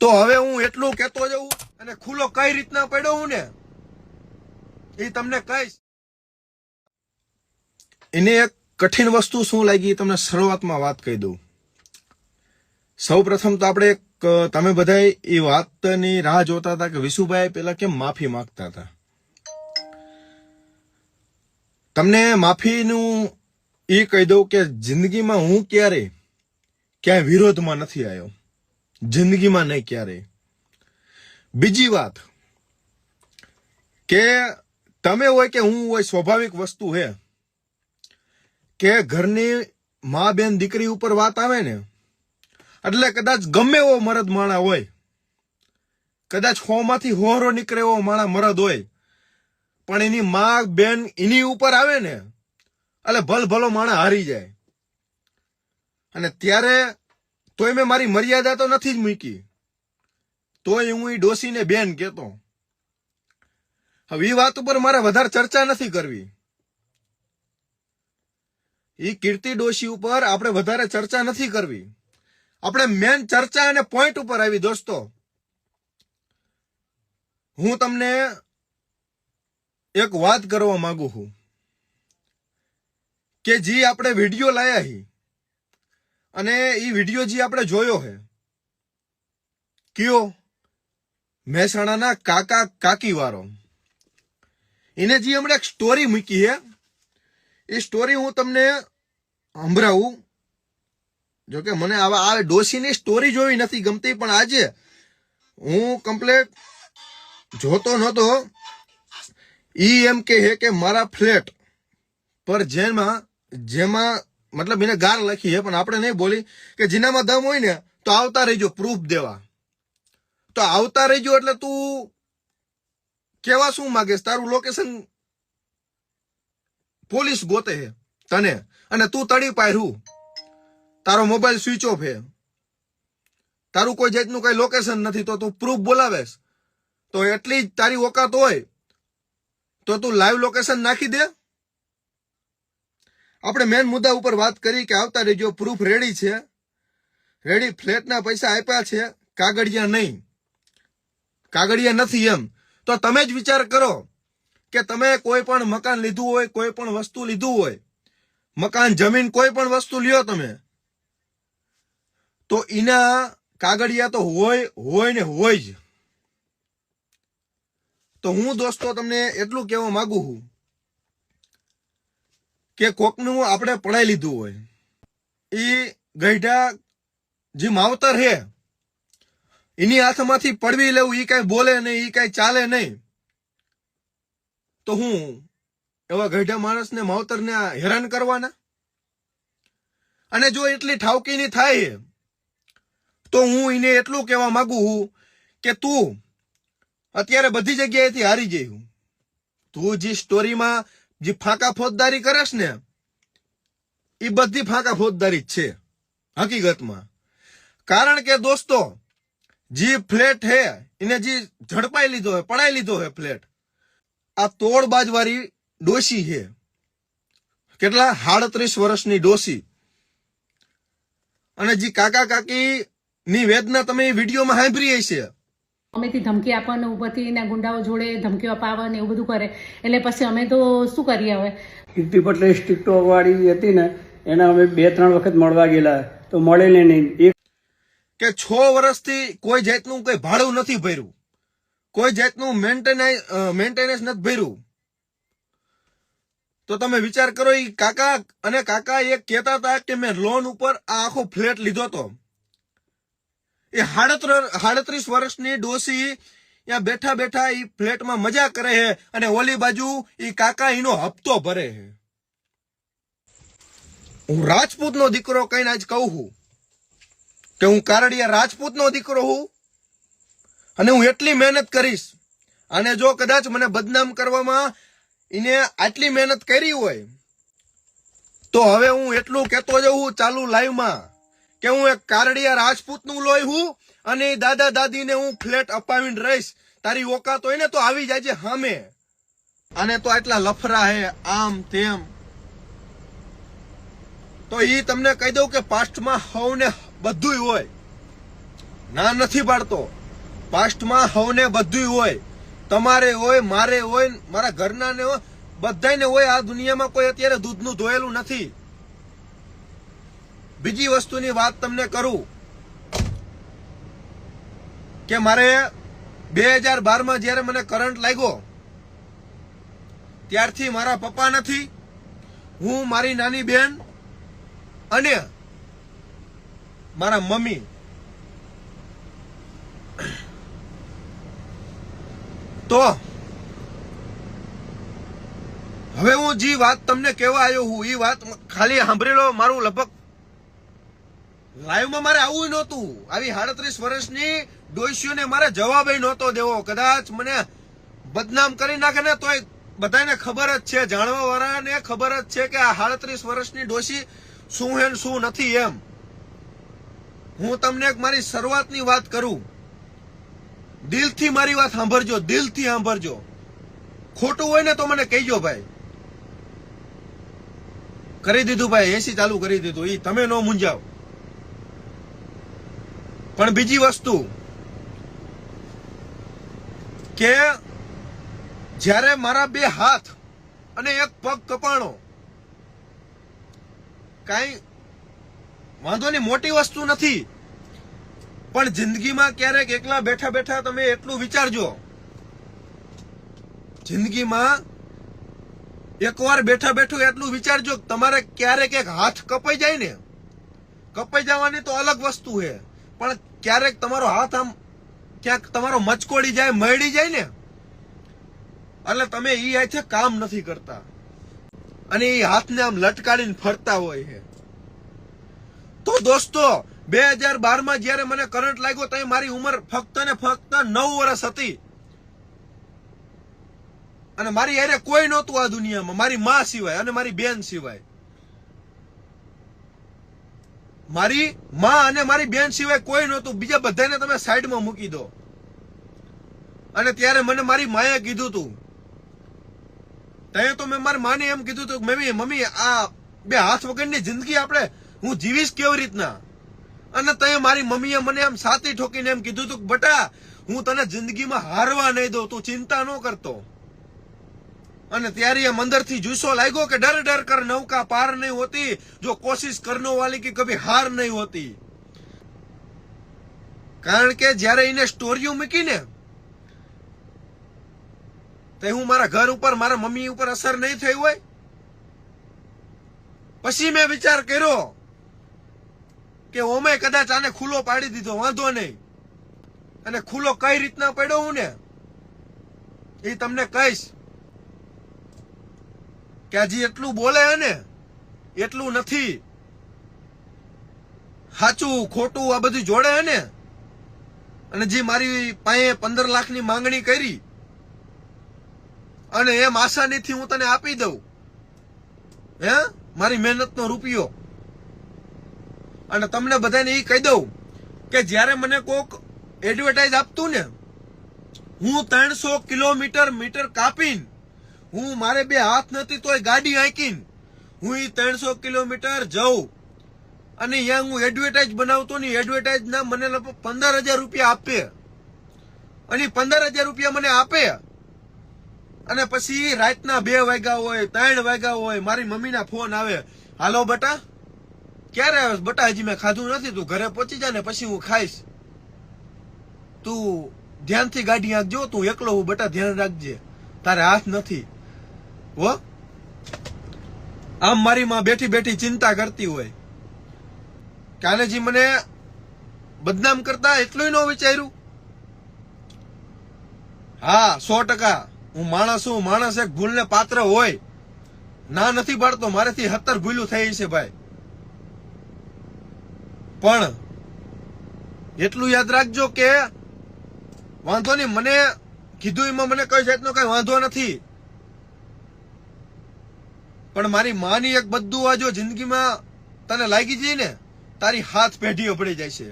તો હવે હું એટલું કહેતો જઉં અને ખુલ્લો કઈ રીતના પડ્યો હું ને એ તમને કહીશ. એને એક કઠિન વસ્તુ શું લાગી તમને શરૂઆતમાં વાત કહી દઉં. સૌ પ્રથમ તો આપણે તમે બધા એ વાતની રાહ જોતા હતા કે વિશુભાઈ પેલા કેમ માફી માંગતા હતા. તમને માફીનું એ કહી દઉં કે જિંદગીમાં હું ક્યાંય વિરોધમાં નથી આવ્યો, જિંદગીમાં નહીં ક્યારેય. બીજી વાત કે તમે હોય કે હું હોય, સ્વાભાવિક વસ્તુ છે કે ઘરની મા બેન દીકરી ઉપર વાત આવે ને એટલે કદાચ ગમે એવો મરદ માણા હોય, કદાચ 100 માંથી 100 નીકળે એવો માણા મરદ હોય, પણ એની મા બેન એની ઉપર આવે ને એટલે ભલો માણા હારી જાય. અને ત્યારે તોય મેં મારી મર્યાદા તો નથી જ મૂકી, તોય હું એ ડોસીને બેન કહેતો. હવે એ વાત ઉપર મારે વધારે ચર્ચા નથી કરવી. એ કીર્તિ ડોશી ઉપર આપણે વધારે ચર્ચા નથી કરવી. આપણે મેન ચર્ચા અને પોઈન્ટ ઉપર આવી. દોસ્તો, હું તમને એક વાત કરવા માંગુ છું કે જે આપણે વિડીયો લાયા હી અને એ વિડીયો જે આપણે જોયો હે કયો મહેસાણાના કાકા કાકી વાળો, એને જે હમણાં એક સ્ટોરી મૂકી હે, એ સ્ટોરી હું તમને સંભળાવું. જોકે મને આ ડોશીની સ્ટોરી જોવી નથી ગમતી, પણ આજે હું કમ્પ્લેટ જોતો નહોતો. ઈ એમ કે હે કે મારા ફ્લેટ પર જેમાં મતલબ એને ગાર લખી હે, પણ આપણે નહીં બોલી કે જેનામાં દમ હોય ને તો આવતા રહેજો પ્રૂફ દેવા. તો આવતા રહેજો એટલે તું કેવા શું માગેશ? તારું લોકેશન પોલીસ ગોતે હે તને, અને તું તડી પાયરું, તારો મોબાઈલ સ્વિચ ઓફ હે, તારું કોઈ જાતનું કઈ લોકેશન નથી, તો તું પ્રૂફ બોલાવેશ. તો એટલી જ તારી ઓકાત હોય તો તું લાઈવ લોકેશન નાખી દે. આપણે મેન મુદ્દા ઉપર વાત કરી કે આવતા રહેજો, પ્રૂફ રેડી છે, રેડી, ફ્લેટના પૈસા આપ્યા છે, કાગળિયા નહીં, કાગળિયા નથી. એમ તો તમે જ વિચાર કરો કે તમે કોઈ પણ મકાન લીધું હોય, કોઈ પણ વસ્તુ લીધું હોય, મકાન જમીન કોઈ પણ વસ્તુ લ્યો તમે, તો એના કાગળિયા તો હોય ને હોય જ. તો હું દોસ્તો તમને એટલું કહેવા માંગુ છું કે કોકનું આપણે પડાઈ લીધું હોય, એ ગઈઢા જે માવતર હે એની હાથમાંથી પડવી લેવું, એ કઈ બોલે નહીં, એ કઈ ચાલે નહીં, તો હું એવા ગઈઢા માણસને માવતરને હેરાન કરવાના? અને જો એટલી ઠાવકીની થાય તો હું એને એટલું કહેવા માંગુ છું કે તું અત્યારે બધી જગ્યાએથી હારી જઈ હું. તું જે સ્ટોરીમાં જે ફાંકા ફોજદારી કરેશ ને એ બધી ફાંકા ફોજદારી જ છે હકીકતમાં. કારણ કે દોસ્તો, જે ફ્લેટ હે એને જે ઝડપાઈ લીધો હે, પડાઈ લીધો હે ફ્લેટ, આ તોડબાજ વાળી ડોશી છે. કેટલા 38 વર્ષની ડોશી. અને જે કાકા કાકી ની વેદના તમે વિડીયોમાં સાંભળી હશે. અમેથી ધમકી આપવાને ઉપરથી એના ગુંડાઓ જોડે ધમકીઓ અપાવવા ને એવું બધું કરે, એટલે પછી અમે તો શું કરીએ હવે. કીર્તિ પટેલ સ્ટીકટો વાળી હતી ને, એને અમે 2-3 વખત મળવા ગયેલા તો મળેલી નહીં. કે 6 વર્ષથી કોઈ જાતનું કોઈ ભાડું નથી ભર્યું, કોઈ જાતનું મેન્ટેનન્સ નથી ભર્યું. તો તમે વિચાર કરો, એ કાકા એક કહેતા હતા કે મેં લોન ઉપર આ આખો ફ્લેટ લીધો હતો. એ 38 વર્ષની ડોસી ત્યાં બેઠા બેઠા એ ફ્લેટમાં મજા કરે છે, અને ઓલી બાજુ એ કાકા એનો હપ્તો ભરે છે. હું રાજપૂતનો દીકરો કહીને આજ કહું છું કે હું કારડિયા રાજપૂતનો દીકરો હું, અને હું એટલી મહેનત કરીશ. અને જો કદાચ મને બદનામ કરવામાં એને આટલી મહેનત કરી હોય તો હવે હું એટલું કહેતો જઉં ચાલુ લાઈવમાં કે હું એક કારડિયા રાજપૂતનું લોહી હું, અને દાદા દાદીને હું ફ્લેટ અપાવીને રહીશ. તારી ઓકાત હોય ને તો આવી જાય સામે. અને તો આટલા લફરા હે આમ તેમ. તો ઈ તમને કહી દઉં કે પાસ્ટમાં હવને બધુંય હોય, ના નથી પાડતો. પાસ્ટમાં હવને બધું હોય, તમારે હોય, મારે હોય, મારા ઘરના ને હોય, બધાને હોય. આ દુનિયામાં કોઈ અત્યારે દૂધનું ધોયેલું નથી. બીજી વસ્તુની વાત તમને કરું કે મારે 2012માં જયારે મને કરંટ લાગ્યો ત્યારથી મારા પપ્પા નથી, હું, મારી નાની બેન અને મારા મમ્મી તો હવે હું જે વાત તમને કહેવા આવ્યો હું એ વાત ખાલી સાંભળી લો. મારું લગભગ લાઈવમાં મારે આવું નહોતું. આવી 37 વર્ષની ડોશીઓને મારે જવાબ નહોતો દેવો. કદાચ મને બદનામ કરી નાખે ને તોય બધાને ખબર જ છે, જાણવા વાળાને ખબર જ છે કે આ 37 વર્ષની ડોશી શું હે શું નથી. એમ હું તમને એક મારી શરૂઆતની વાત કરું. દિલથી મારી વાત સાંભળજો, દિલથી સાંભળજો. ખોટું હોય ને તો મને કહેજો ભાઈ. કરી દીધું ભાઈ, 80 ચાલુ કરી દીધું. ઈ તમે ન મૂંઝાવ. પણ બીજી વસ્તુ કે જ્યારે મારા 2 હાથ અને 1 પગ કપાણો, કાંઈ વાંધો નહીં, મોટી વસ્તુ નથી. પણ જિંદગીમાં ક્યારેક એકલા બેઠા બેઠા તમે એટલું વિચારજો, જિંદગીમાં એકવાર બેઠા બેઠું એટલું વિચારજો કે તમારે ક્યારેક એક હાથ કપાઈ જાય ને, કપાઈ જવાની તો અલગ વસ્તુ છે, પણ ક્યારેક તમારો હાથ આમ ક્યાંક તમારો મચકોડી જાય, મળી જાય ને, એટલે તમે ઈ હાથે કામ નથી કરતા અને એ હાથને આમ લટકાડીને ફરતા હોય છે. તો દોસ્તો 2012માં જયારે મને કરંટ લાગ્યો તો મારી ઉંમર ફક્ત ને ફક્ત 9 વર્ષ હતી અને મારી હારે કોઈ નહોતું આ દુનિયામાં, મારી માં સિવાય અને મારી બેન સિવાય. મારી માં અને મારી બેન સિવાય કોઈ નહોતું. બીજા બધાને તમે સાઈડમાં મૂકી દો. અને ત્યારે મને મારી માએ કીધું તું, ત્યાં તો મેં મારી માને એમ કીધું હતું મમ્મી આ 2 હાથ વગરની જિંદગી આપણે હું જીવીશ કેવી રીતના? અને ત્યાં મારી મમ્મીએ મને એમ સાતી ઠોકીને એમ કીધું હતું, બટા હું તને જિંદગીમાં હારવા નહીં દઉં, તું ચિંતા ન કરતો. અને ત્યારે એમ અંદરથી જુસ્સો લાગ્યો કે ડર ડર કર નૌકા પાર નહીં હોતી, જો કોશિશ કરનો વાલી की कभी हार नहीं होती. કારણ કે જ્યારે એને સ્ટોરીઓ મૂકીને તે હું મારા ઘર ઉપર, મારા મમ્મી ઉપર અસર નહીં થઈ હોય. પછી મેં વિચાર કર્યો કે ઓમે કદાચ આને ખુલ્લો પાડી દીધો, વાંધો નહીં. અને ખુલ્લો કઈ રીતના પડ્યો હું ને એ તમને કહીશ કે હજી એટલું બોલે ને એટલું નથી. સાચું ખોટું આ બધું જોડે ને. અને જે મારી પાસે 15 લાખની માંગણી કરી અને એમ આસાનીથી હું તને આપી દઉં, હે મારી મહેનતનો રૂપિયો. અને તમને બધાને એ કહી દઉં કે જ્યારે મને કોક એડવર્ટાઇઝ આપતું ને, હું 300 કિલોમીટર કાપીને, હું મારે 2 હાથ નથી તોય ગાડી હાંકીને હું 300 કિલોમીટર જાઉં અને અહીંયા હું એડવર્ટાઇઝ બનાવતો ને એડવર્ટાઇઝ ના મને 15,000 રૂપિયા આપે. અને 15,000 રૂપિયા મને આપે અને પછી રાતના 2 વાગ્યા હોય, 3 વાગ્યા હોય, મારી મમ્મીના ફોન આવે, હાલો બટા ક્યારે આવે? બટા હજી મેં ખાધું નથી, તું ઘરે પહોંચી જા ને પછી હું ખાઈશ, તું ધ્યાનથી ગાડી હાંકજો, તું એકલો હું બટા ધ્યાન રાખજે, તારે હાથ નથી હો. આમ મારી માં બેઠી બેઠી ચિંતા કરતી હોય કે આનેજી મને બદનામ કરતા એટલું ન વિચાર્યું. હા 100% હું માણસ છું, માણસ એક ભૂલને પાત્ર હોય, ના નથી પાડતો, મારેથી 70 ભૂલું થઈ છે ભાઈ. પણ એટલું યાદ રાખજો કે વાંધો નહીં, મને કીધું એમાં મને કઈ જાતનો કઈ વાંધો નથી, પણ મારી માની એક બધું આ જો જિંદગીમાં તને લાગી જાય ને તારી હાથ પેઢીઓ પડી જાય છે.